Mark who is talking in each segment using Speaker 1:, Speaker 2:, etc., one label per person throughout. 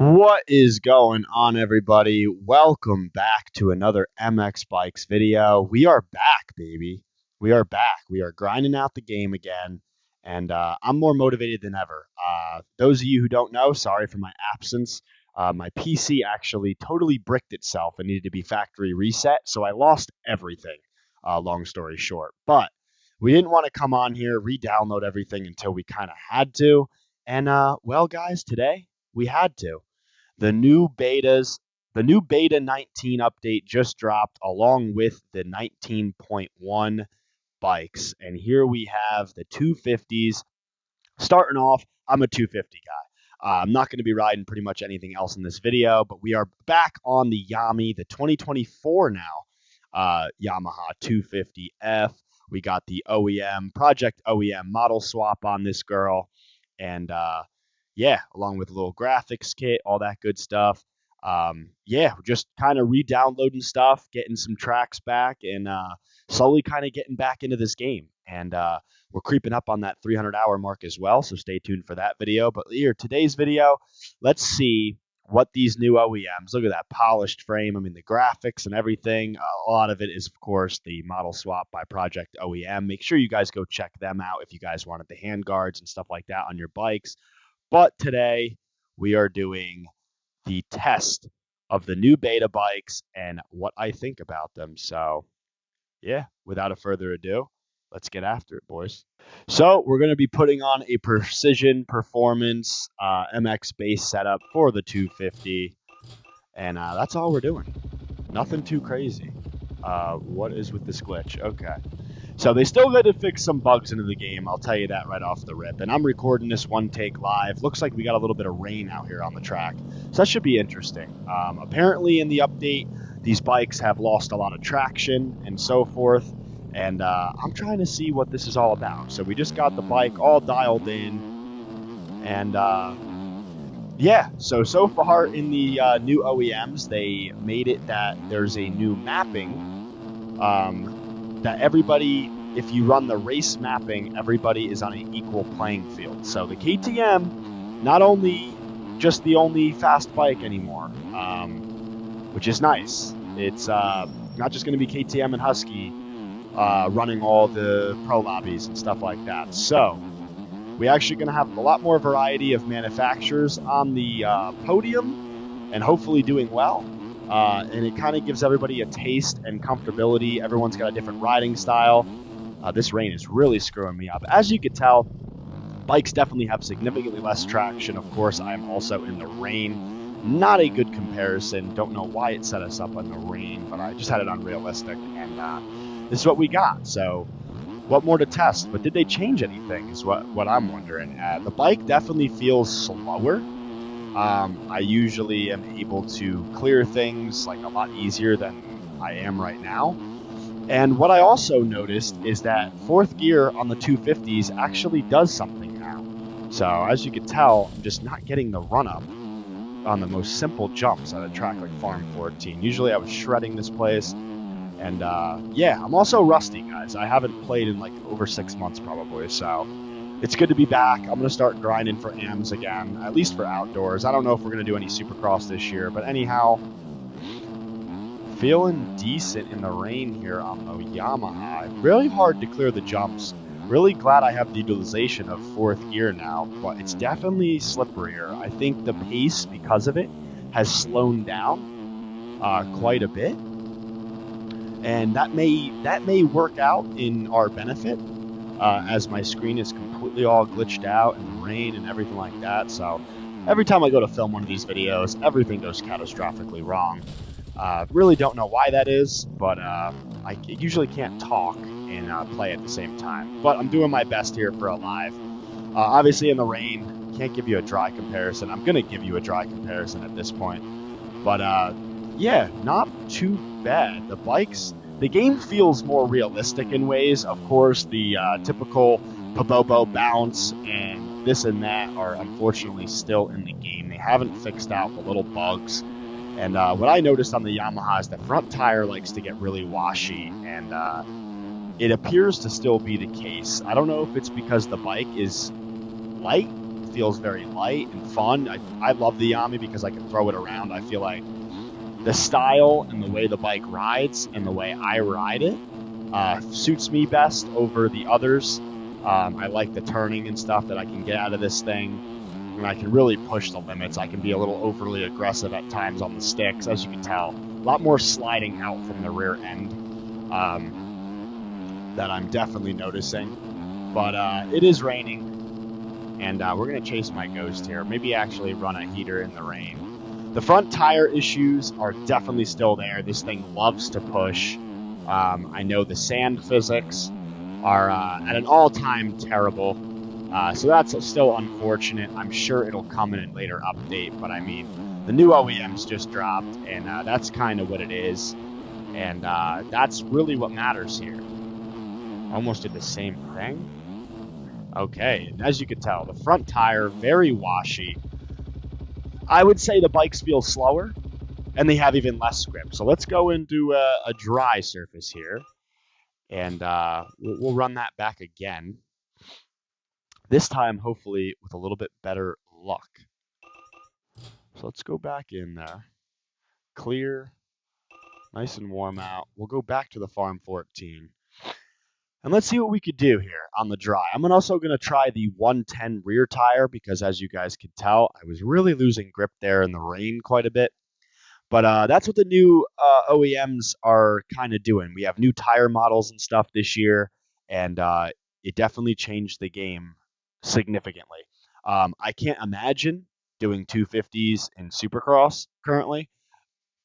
Speaker 1: What is going on, everybody? Welcome back to another MX Bikes video. We are back, baby. We are back. We are grinding out the game again, and I'm more motivated than ever. Those of you who don't know, sorry for my absence. My PC actually totally bricked itself and needed to be factory reset, so I lost everything, long story short. But we didn't want to come on here, re-download everything until we kind of had to. And, well, guys, today we had to. The new beta 19 update just dropped along with the 19.1 bikes. And here we have the 250s. Starting off, I'm a 250 guy. I'm not going to be riding pretty much anything else in this video, but we are back on the Yami, the 2024 now Yamaha 250F. We got the OEM, Project OEM model swap on this girl. And yeah, along with a little graphics kit, all that good stuff. Yeah, we're just kind of re-downloading stuff, getting some tracks back, and slowly kind of getting back into this game. And we're creeping up on that 300-hour mark as well, so stay tuned for that video. But here, today's video, let's see what these new OEMs, look at that polished frame. I mean, the graphics and everything, a lot of it is, of course, the model swap by Project OEM. Make sure you guys go check them out if you guys wanted the handguards and stuff like that on your bikes. But today, we are doing the test of the new beta bikes and what I think about them. So, yeah, without a further ado, let's get after it, boys. So we're going to be putting on a Precision Performance MX base setup for the 250. And that's all we're doing. Nothing too crazy. What is with this glitch? Okay. So they still got to fix some bugs into the game. I'll tell you that right off the rip. And I'm recording this one take live. Looks like we got a little bit of rain out here on the track. So that should be interesting. Apparently in the update, these bikes have lost a lot of traction and so forth. And I'm trying to see what this is all about. So we just got the bike all dialed in. And yeah, so far in the new OEMs, they made it that there's a new mapping that everybody, if you run the race mapping, everybody is on an equal playing field. So the KTM, not only just the only fast bike anymore, which is nice. It's not just going to be KTM and Husky running all the pro lobbies and stuff like that. So we're actually going to have a lot more variety of manufacturers on the podium and hopefully doing well. And it kind of gives everybody a taste and comfortability. Everyone's got a different riding style. This rain is really screwing me up. As you can tell, bikes definitely have significantly less traction. Of course, I am also in the rain. Not a good comparison. Don't know why it set us up in the rain, but I just had it unrealistic. And this is what we got. So what more to test? But did they change anything is what I'm wondering. The bike definitely feels slower. I usually am able to clear things like a lot easier than I am right now. And what I also noticed is that fourth gear on the 250s actually does something now. So as you can tell, I'm just not getting the run up on the most simple jumps at a track like Farm 14. Usually I was shredding this place. And yeah, I'm also rusty, guys. I haven't played in like over 6 months probably, so it's good to be back. I'm going to start grinding for AMs again, at least for outdoors. I don't know if we're going to do any Supercross this year, but anyhow, feeling decent in the rain here on the Yamaha. Really hard to clear the jumps. Really glad I have the utilization of fourth gear now, but it's definitely slipperier. I think the pace, because of it, has slowed down quite a bit. And that may work out in our benefit as my screen is completely all glitched out in the rain and everything like that. So every time I go to film one of these videos, everything goes catastrophically wrong. Really don't know why that is, but I usually can't talk and play at the same time. But I'm doing my best here for a live. Obviously in the rain, can't give you a dry comparison. I'm going to give you a dry comparison at this point. But yeah, not too bad. The game feels more realistic in ways. Of course, the typical Pabobo bounce and this and that are unfortunately still in the game. They haven't fixed out the little bugs. And what I noticed on the Yamaha is the front tire likes to get really washy, and it appears to still be the case. I don't know if it's because the bike is light feels very light and fun. I love the Yami because I can throw it around. I feel like the style and the way the bike rides and the way I ride it suits me best over the others. I like the turning and stuff that I can get out of this thing. And I can really push the limits. I can be a little overly aggressive at times on the sticks, as you can tell. A lot more sliding out from the rear end that I'm definitely noticing. But it is raining, and we're going to chase my ghost here. Maybe actually run a heater in the rain. The front tire issues are definitely still there. This thing loves to push. I know the sand physics are at an all-time terrible. So that's still unfortunate. I'm sure it'll come in a later update, but I mean, the new OEMs just dropped, and that's kind of what it is. And that's really what matters here. Almost did the same thing. Okay, and as you can tell, the front tire, very washy. I would say the bikes feel slower, and they have even less grip. So let's go into a dry surface here, and we'll run that back again. This time, hopefully, with a little bit better luck. So let's go back in there. Clear, nice and warm out. We'll go back to the Farm 14. And let's see what we could do here on the dry. I'm also going to try the 110 rear tire because, as you guys could tell, I was really losing grip there in the rain quite a bit. But that's what the new OEMs are kind of doing. We have new tire models and stuff this year, and it definitely changed the game significantly. I can't imagine doing 250s in Supercross currently.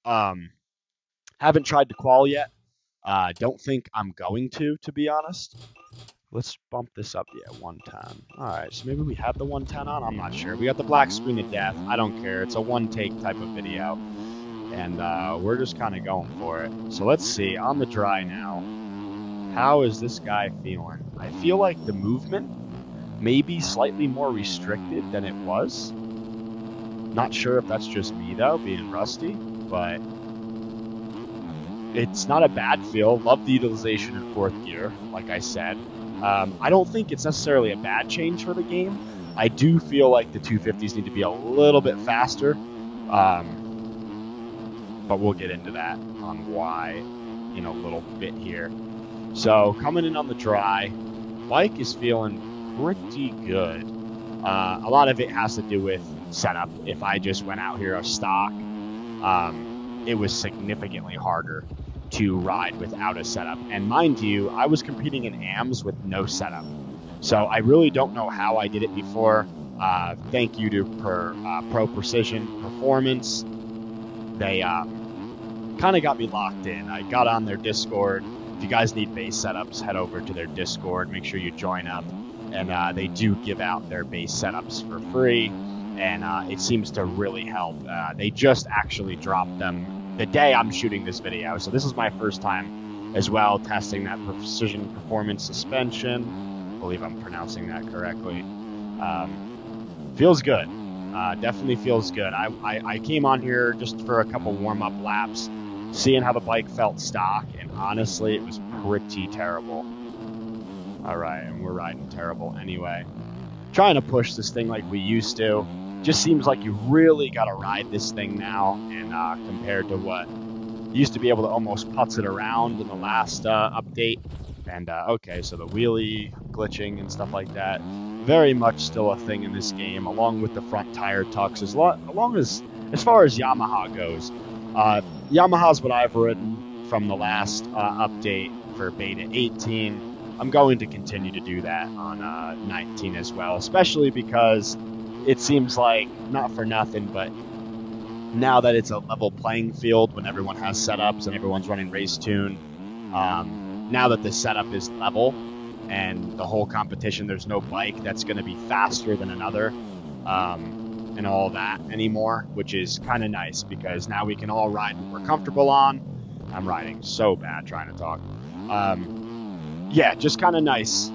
Speaker 1: Haven't tried to qual yet. Don't think I'm going to be honest. Let's bump this up. Yeah, 110. All right, so maybe we have the 110 on. I'm not sure. We got the black screen of death. I don't care. It's a one-take type of video. And we're just kind of going for it. So let's see. On the dry now. How is this guy feeling? I feel like the movement may be slightly more restricted than it was. Not sure if that's just me, though, being rusty. But it's not a bad feel. Love the utilization in fourth gear, like I said. I don't think it's necessarily a bad change for the game. I do feel like the 250s need to be a little bit faster. But we'll get into that on why in a little bit here. So coming in on the dry, bike is feeling pretty good. A lot of it has to do with setup. If I just went out here a stock, it was significantly harder to ride without a setup. And mind you, I was competing in AMs with no setup. So I really don't know how I did it before. Thank you to Pro Precision Performance. They kind of got me locked in. I got on their Discord. If you guys need base setups, head over to their Discord. Make sure you join up. And they do give out their base setups for free. And it seems to really help. They just actually dropped them the day I'm shooting this video. So this is my first time as well testing that Precision Performance suspension. I believe I'm pronouncing that correctly. Feels good. Definitely feels good. I came on here just for a couple warm-up laps, seeing how the bike felt stock, and honestly, it was pretty terrible. All right, and we're riding terrible anyway. Trying to push this thing like we used to. Just seems like you really got to ride this thing now, and compared to what you used to be able to almost putz it around in the last update. And okay, so the wheelie glitching and stuff like that, very much still a thing in this game, along with the front tire tucks, as far as Yamaha goes. Yamaha's what I've ridden from the last update for Beta 18. I'm going to continue to do that on 19 as well, especially because it seems like, not for nothing, but now that it's a level playing field when everyone has setups and everyone's running race tune, now that the setup is level and the whole competition, there's no bike that's going to be faster than another and all that anymore, which is kind of nice because now we can all ride what we're comfortable on. I'm riding so bad trying to talk. Yeah, just kind of nice.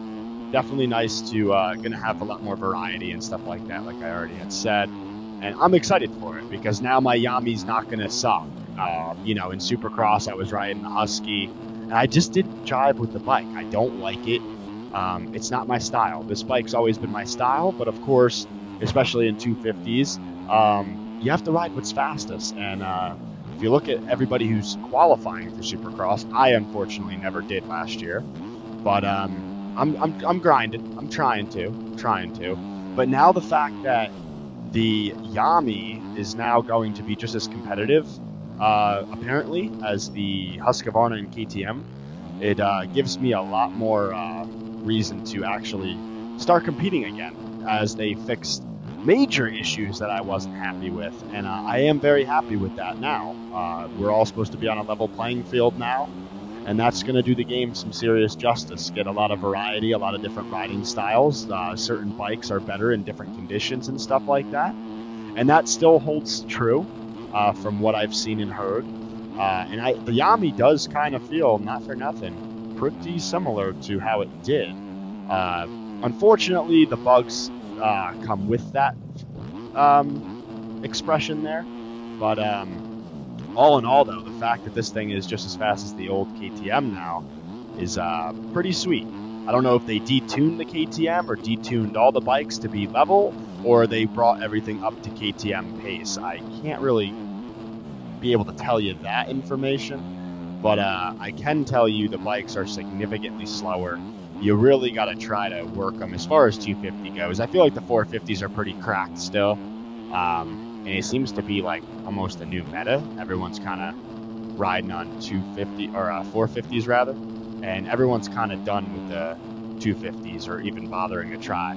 Speaker 1: Definitely nice to gonna have a lot more variety and stuff like that, like I already had said. And I'm excited for it because now my Yami's not gonna suck. In Supercross I was riding the Husky and I just didn't jive with the bike. I don't like it. It's not my style. This bike's always been my style, but of course especially in 250s. You have to ride what's fastest. And if you look at everybody who's qualifying for Supercross, I unfortunately never did last year, but I'm grinding. I'm trying to. But now the fact that the Yami is now going to be just as competitive, apparently, as the Husqvarna and KTM, it gives me a lot more reason to actually start competing again, as they fixed major issues that I wasn't happy with, and I am very happy with that now. We're all supposed to be on a level playing field now, and that's going to do the game some serious justice. Get a lot of variety, a lot of different riding styles. Certain bikes are better in different conditions and stuff like that, and that still holds true from what I've seen and heard. And the Yami does kind of feel, not for nothing, pretty similar to how it did. Unfortunately, the bugs come with that expression there, but all in all, though, the fact that this thing is just as fast as the old KTM now is pretty sweet. I don't know if they detuned the KTM or detuned all the bikes to be level, or they brought everything up to KTM pace. I can't really be able to tell you that information, but I can tell you the bikes are significantly slower. You really got to try to work them as far as 250 goes. I feel like the 450s are pretty cracked still, and it seems to be like almost a new meta. Everyone's kind of riding on 250 or 450s rather, and everyone's kind of done with the 250s or even bothering to try.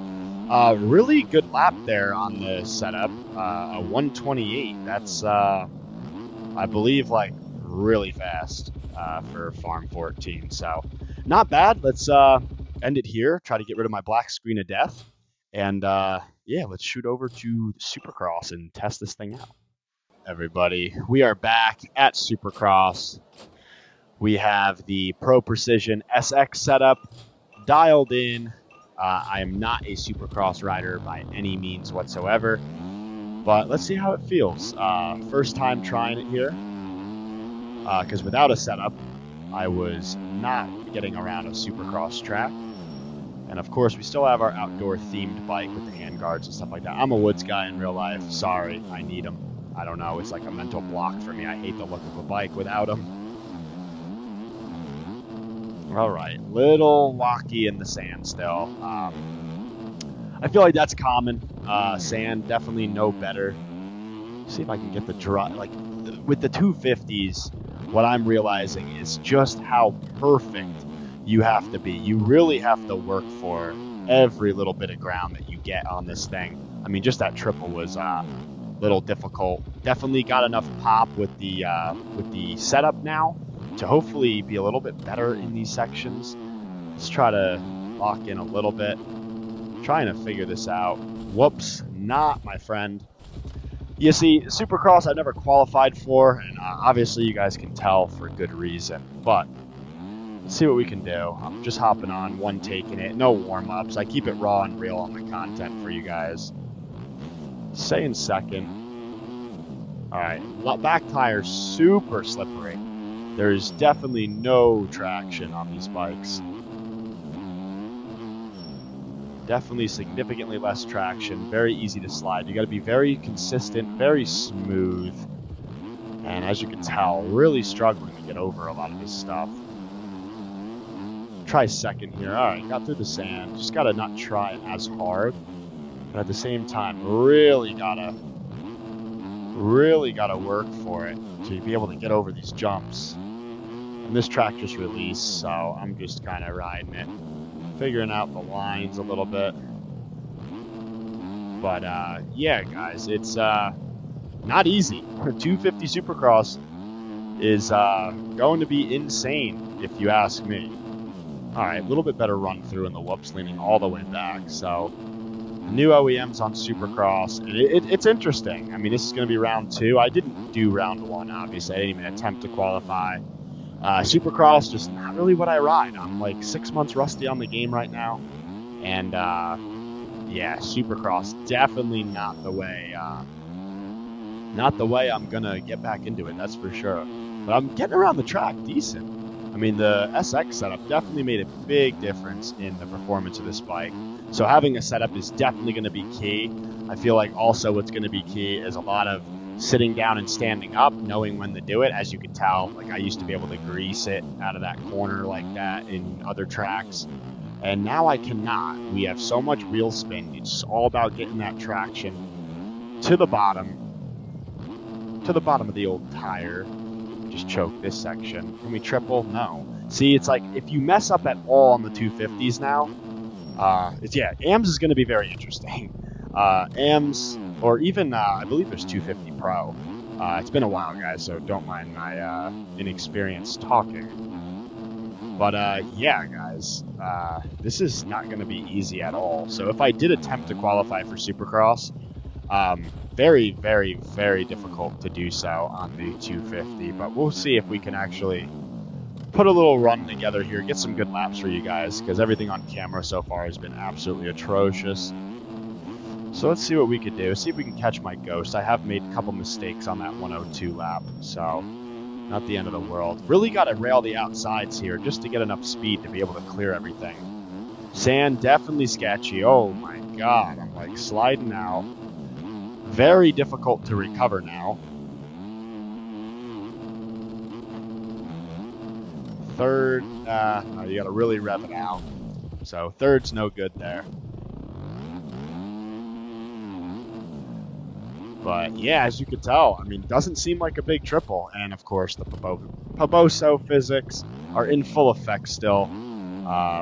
Speaker 1: Really good lap there on the setup, a 128. That's I believe like really fast for Farm 14. So not bad. Let's end it here. Try to get rid of my black screen of death. And yeah, let's shoot over to Supercross and test this thing out. Everybody, we are back at Supercross. We have the Pro Precision SX setup dialed in. I am not a Supercross rider by any means whatsoever, but let's see how it feels. First time trying it here, because without a setup, I was not getting around a Supercross track. And of course, we still have our outdoor themed bike with the handguards and stuff like that. I'm a woods guy in real life. Sorry, I need them. I don't know, it's like a mental block for me. I hate the look of a bike without them. All right, little walky in the sand still. I feel like that's common. Sand, definitely no better. See if I can get the dry. Like with the 250s, what I'm realizing is just how perfect you have to be. You really have to work for every little bit of ground that you get on this thing. I mean, just that triple was a little difficult. Definitely got enough pop with the setup now to hopefully be a little bit better in these sections. Let's try to lock in a little bit. Trying to figure this out. Whoops, not my friend. You see, Supercross I never qualified for, and obviously you guys can tell for good reason. But let's see what we can do. I'm just hopping on, one taking it, no warm-ups. I keep it raw and real on the content for you guys. Say in second. All right, back tire super slippery. There's definitely no traction on these bikes. Definitely significantly less traction, very easy to slide. You got to be very consistent, very smooth. And as you can tell, really struggling to get over a lot of this stuff. Try second here. All right, got through the sand. Just got to not try as hard. But at the same time, really gotta work for it to be able to get over these jumps. And this track just released, so I'm just kind of riding it, figuring out the lines a little bit. But yeah, guys, it's not easy. 250 Supercross is going to be insane, if you ask me. All right, a little bit better run through in the whoops, leaning all the way back. So new OEMs on Supercross. It's interesting. I mean, this is going to be round 2. I didn't do round 1, obviously. I didn't even attempt to qualify. Supercross, just not really what I ride. I'm like 6 months rusty on the game right now. And yeah, Supercross, definitely not the way I'm going to get back into it, that's for sure. But I'm getting around the track decent. I mean, the SX setup definitely made a big difference in the performance of this bike. So having a setup is definitely going to be key. I feel like also what's going to be key is a lot of sitting down and standing up, knowing when to do it. As you can tell, like I used to be able to grease it out of that corner like that in other tracks, and now I cannot. We have so much wheel spin. It's all about getting that traction to the bottom of the old tire. Just choke this section. Can we triple? No. See, it's like if you mess up at all on the 250s now, AMS is going to be very interesting. AMS, or even I believe there's 250 Pro. It's been a while, guys, so don't mind my inexperience talking. But yeah, guys, this is not going to be easy at all. So if I did attempt to qualify for Supercross, very, very, very difficult to do so on the 250. But we'll see if we can actually put a little run together here, get some good laps for you guys, because everything on camera so far has been absolutely atrocious. So let's see what we could do. See if we can catch my ghost. I have made a couple mistakes on that 102 lap, so not the end of the world. Really got to rail the outsides here just to get enough speed to be able to clear everything. Sand definitely sketchy. Oh my god, I'm like sliding out. Very difficult to recover now. Third, no, you got to really rev it out. So third's no good there. But yeah, as you can tell, I mean, doesn't seem like a big triple. And of course, the Poboso physics are in full effect still.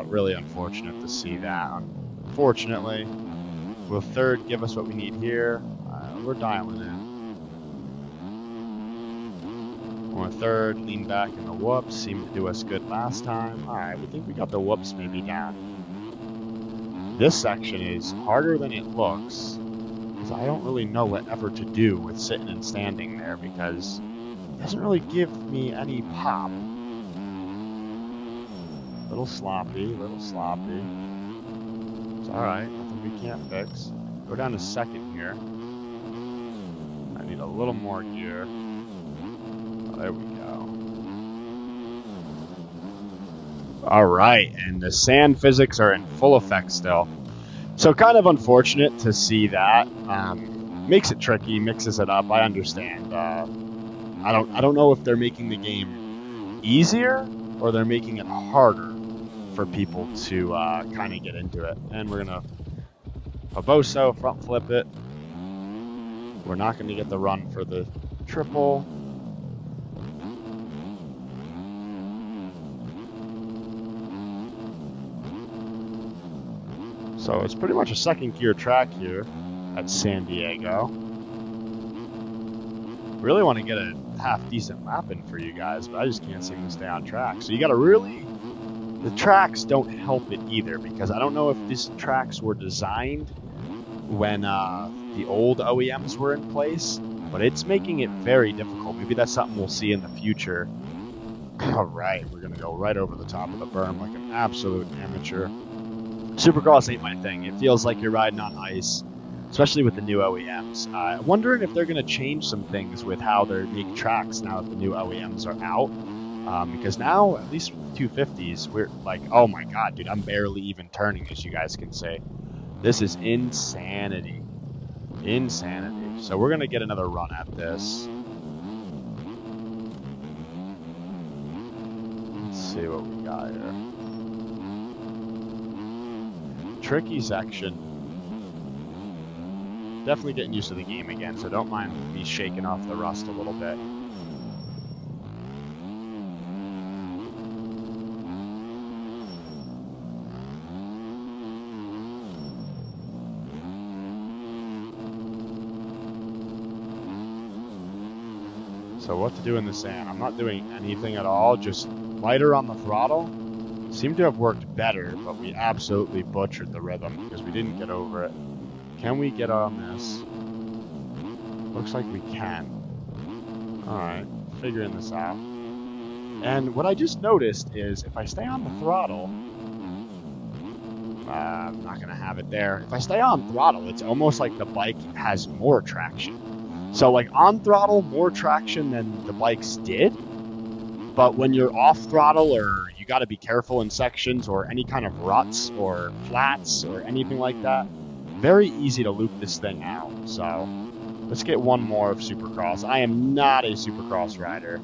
Speaker 1: Really unfortunate to see that. Unfortunately, will third give us what we need here? We're dialing in. Or third, lean back in the whoops. Seemed to do us good last time. Alright, we think we got the whoops maybe down. This section is harder than it looks. I don't really know whatever to do with sitting and standing there because it doesn't really give me any pop. Little sloppy. It's alright, nothing we can't fix. Go down to second here. I need a little more gear. Oh, there we go. Alright, and the sand physics are in full effect still. So kind of unfortunate to see that. Makes it tricky, mixes it up. I understand. I don't know if they're making the game easier or they're making it harder for people to kind of get into it. And we're gonna Poboso front flip it. We're not going to get the run for the triple. So it's pretty much a second gear track here at San Diego. Really want to get a half decent lap in for you guys, but I just can't seem to stay on track. So you got to really, the tracks don't help it either, because I don't know if these tracks were designed when the old OEMs were in place, but it's making it very difficult. Maybe that's something we'll see in the future. All right, we're going to go right over the top of the berm like an absolute amateur. Supercross ain't my thing. It feels like you're riding on ice, especially with the new OEMs. I'm wondering if they're going to change some things with how they make tracks now that the new OEMs are out. Because now, at least with the 250s, we're like, oh my god, dude, I'm barely even turning, as you guys can see. This is insanity. Insanity. So we're going to get another run at this. Let's see what we got here. Tricky section. Definitely getting used to the game again, so don't mind me shaking off the rust a little bit. So what to do in the sand? I'm not doing anything at all, just lighter on the throttle. Seemed to have worked better, but we absolutely butchered the rhythm because we didn't get over it. Can we get on this? Looks like we can. Alright, figuring this out. And what I just noticed is if I stay on the throttle, I'm not going to have it there. If I stay on throttle, it's almost like the bike has more traction. So like on throttle, more traction than the bikes did. But when you're off throttle, or you got to be careful in sections or any kind of ruts or flats or anything like that, very easy to loop this thing out. So let's get one more of Supercross. I am not a Supercross rider.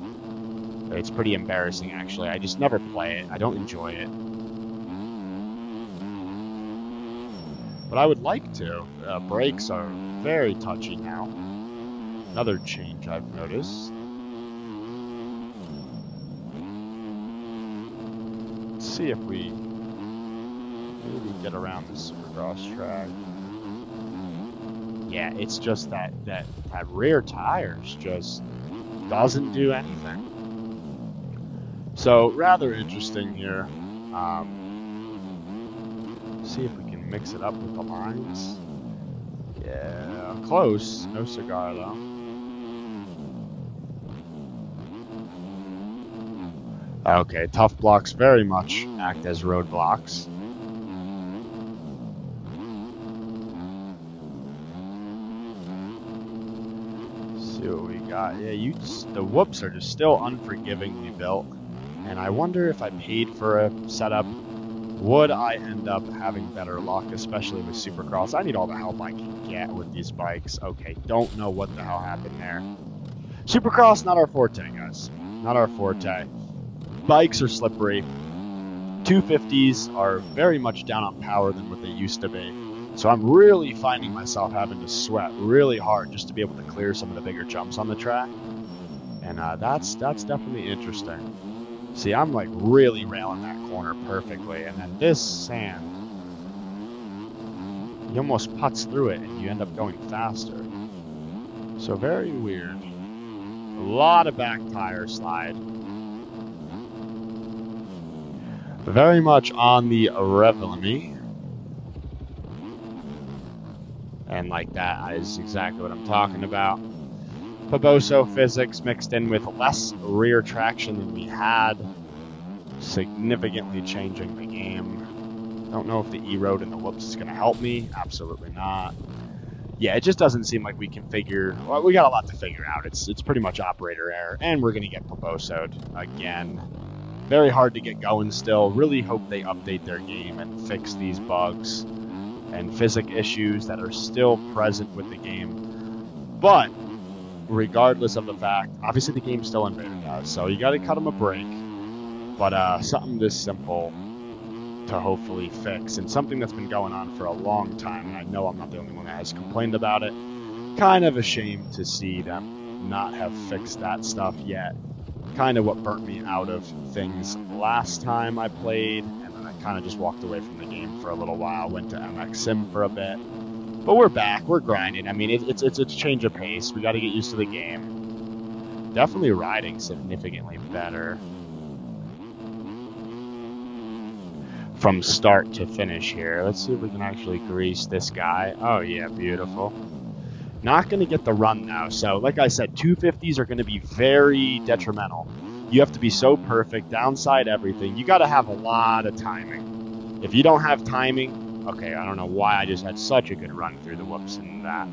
Speaker 1: It's pretty embarrassing, actually. I just never play it. I don't enjoy it. But I would like to. Brakes are very touchy now. Another change I've noticed. Let's see if we maybe get around this Supercross track. Yeah, it's just that rear tires just doesn't do anything. So rather interesting here. See if we can mix it up with the lines. Yeah, close. No cigar though. Okay, tough blocks very much act as roadblocks. See what we got. Yeah, the whoops are just still unforgivingly built. And I wonder if I paid for a setup, would I end up having better luck, especially with Supercross? I need all the help I can get with these bikes. Okay, don't know what the hell happened there. Supercross, not our forte, guys. Not our forte. Bikes are slippery. 250s are very much down on power than what they used to be. So I'm really finding myself having to sweat really hard just to be able to clear some of the bigger jumps on the track. And that's definitely interesting. See, I'm like really railing that corner perfectly, and then this sand, you almost putts through it and you end up going faster. So very weird. A lot of back tire slide. Very much on the Revelamy. And like that is exactly what I'm talking about. Paboso physics mixed in with less rear traction than we had, significantly changing the game. Don't know if the E-Road and the whoops is going to help me. Absolutely not. Yeah, it just doesn't seem like we can figure. Well, we got a lot to figure out. It's pretty much operator error, and we're going to get Paboso'd again. Very hard to get going still. Really hope they update their game and fix these bugs and physics issues that are still present with the game. But regardless of the fact, obviously the game's still invaded us, so you got to cut them a break. But something this simple to hopefully fix, and something that's been going on for a long time, and I know I'm not the only one that has complained about it. Kind of ashamed to see them not have fixed that stuff yet. Kind of what burnt me out of things last time I played, and then I kind of just walked away from the game for a little while, went to MX Sim for a bit. But we're back, we're grinding. I mean, it's a change of pace. We got to get used to the game. Definitely riding significantly better from start to finish here. Let's see if we can actually grease this guy. Oh yeah, beautiful. Not going to get the run now. So like I said, 250s are going to be very detrimental. You have to be so perfect, downside everything. You got to have a lot of timing. If you don't have timing, okay, I don't know why I just had such a good run through the whoops and that.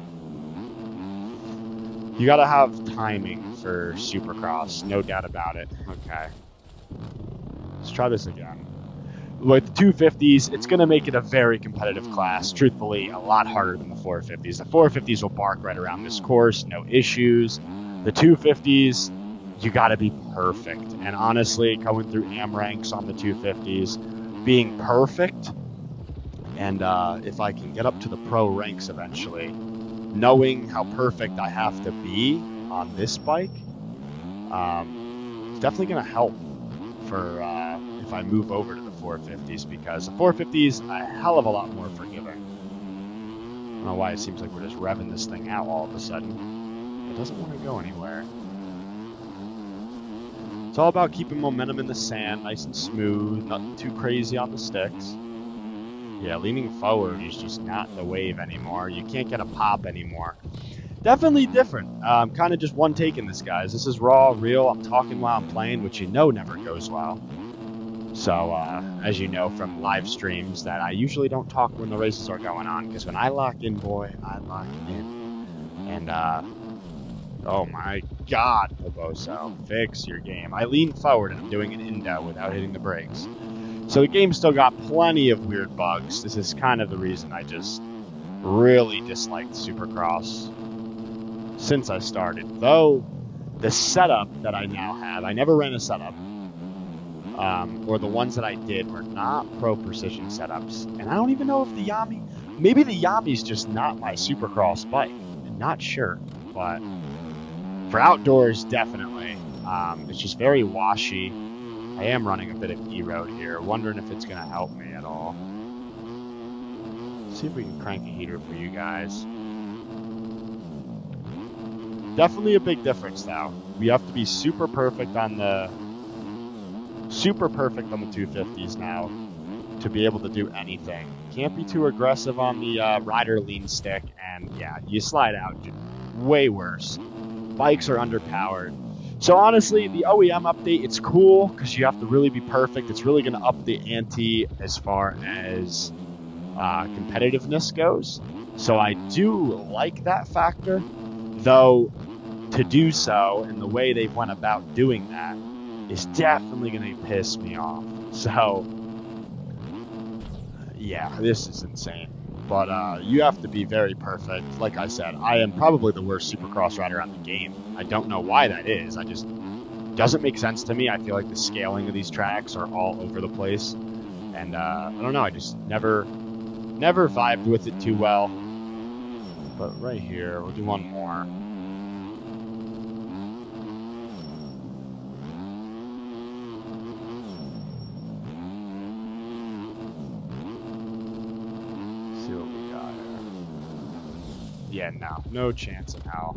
Speaker 1: You got to have timing for Supercross, no doubt about it. Okay. Let's try this again. With 250s, it's going to make it a very competitive class. Truthfully, a lot harder than the 450s. The 450s will bark right around this course, no issues. The 250s, you got to be perfect. And honestly, going through AM ranks on the 250s, being perfect, and if I can get up to the pro ranks eventually, knowing how perfect I have to be on this bike, it's definitely going to help for if I move over to the 450s, because the 450s a hell of a lot more forgiving. I don't know why it seems like we're just revving this thing out all of a sudden. It doesn't want to go anywhere. It's all about keeping momentum in the sand, nice and smooth, nothing too crazy on the sticks. Yeah, leaning forward is just not the wave anymore. You can't get a pop anymore. Definitely different. Kind of just one take in this, guys. This is raw, real. I'm talking while I'm playing, which you know never goes well. So, as you know from live streams, that I usually don't talk when the races are going on, because when I lock in, boy, I lock in. And Oh my God, Poboso, fix your game. I lean forward and I'm doing an indo without hitting the brakes. So the game's still got plenty of weird bugs. This is kind of the reason I just really disliked Supercross since I started. Though the setup that I now have, I never ran a setup, or the ones that I did were not pro precision setups. And I don't even know if the Yami, maybe the Yami's just not my Supercross bike. I'm not sure, but for outdoors, definitely. It's just very washy. I am running a bit of E-road here, wondering if it's going to help me at all. Let's see if we can crank a heater for you guys. Definitely a big difference, though. We have to be super perfect on the 250s now to be able to do anything. Can't be too aggressive on the rider lean stick, and yeah, you slide out way worse. Bikes are underpowered. So honestly, the OEM update, it's cool because you have to really be perfect. It's really going to up the ante as far as competitiveness goes. So I do like that factor, though to do so and the way they went about doing that is definitely going to piss me off. So yeah, this is insane. But you have to be very perfect. Like I said, I am probably the worst Supercross rider on the game. I don't know why that is. I just doesn't make sense to me. I feel like the scaling of these tracks are all over the place, and I don't know. I just never vibed with it too well. But right here, we'll do one more. See what we got here. Yeah, no chance in hell.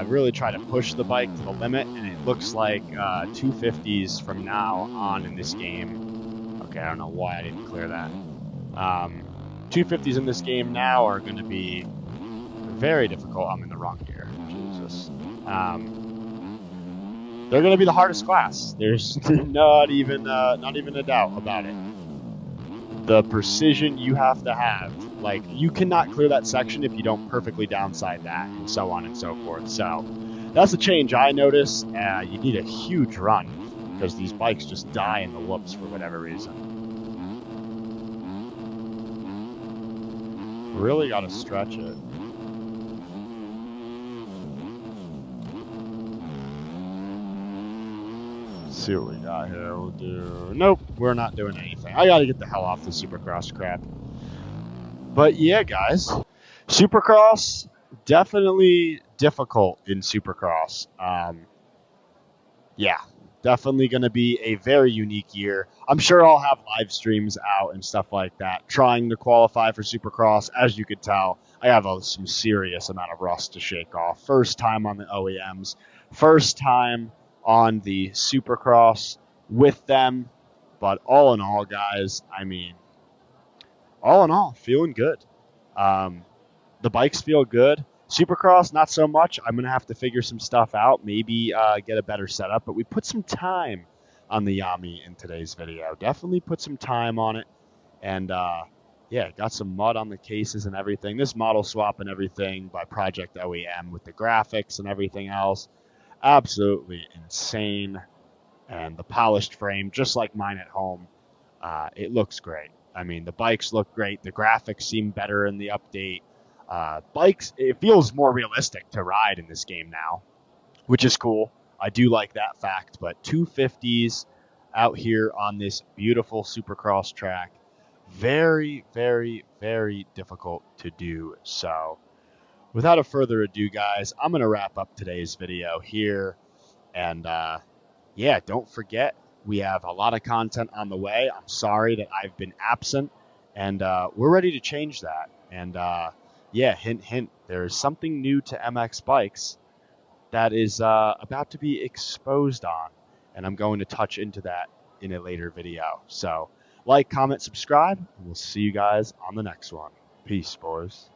Speaker 1: Really try to push the bike to the limit, and it looks like 250s from now on in this game. Okay, I don't know why I didn't clear that. 250s in this game now are going to be very difficult. I'm in the wrong gear. Jesus. They're going to be the hardest class. There's not even a doubt about it. The precision you have to have. Like, you cannot clear that section if you don't perfectly downside that, and so on and so forth. So that's a change I noticed. You need a huge run because these bikes just die in the whoops for whatever reason. Really got to stretch it. Let's see what we got here. We'll do... Nope, we're not doing anything. I got to get the hell off the Supercross crap. But yeah, guys, Supercross, definitely difficult in Supercross. Yeah, definitely going to be a very unique year. I'm sure I'll have live streams out and stuff like that, trying to qualify for Supercross. As you could tell, I have some serious amount of rust to shake off. First time on the OEMs, first time on the Supercross with them. But all in all, guys, I mean, all in all, feeling good. The bikes feel good. Supercross, not so much. I'm going to have to figure some stuff out, maybe get a better setup. But we put some time on the Yami in today's video. Definitely put some time on it. And yeah, got some mud on the cases and everything. This model swap and everything by Project OEM with the graphics and everything else. Absolutely insane. And the polished frame, just like mine at home. It looks great. I mean, the bikes look great. The graphics seem better in the update. Bikes, it feels more realistic to ride in this game now, which is cool. I do like that fact. But 250s out here on this beautiful Supercross track, very, very, very difficult to do. So without a further ado, guys, I'm going to wrap up today's video here. And yeah, don't forget, we have a lot of content on the way. I'm sorry that I've been absent, and we're ready to change that. And yeah, hint, hint, there's something new to MX Bikes that is about to be exposed on, and I'm going to touch into that in a later video. So like, comment, subscribe, and we'll see you guys on the next one. Peace, boys.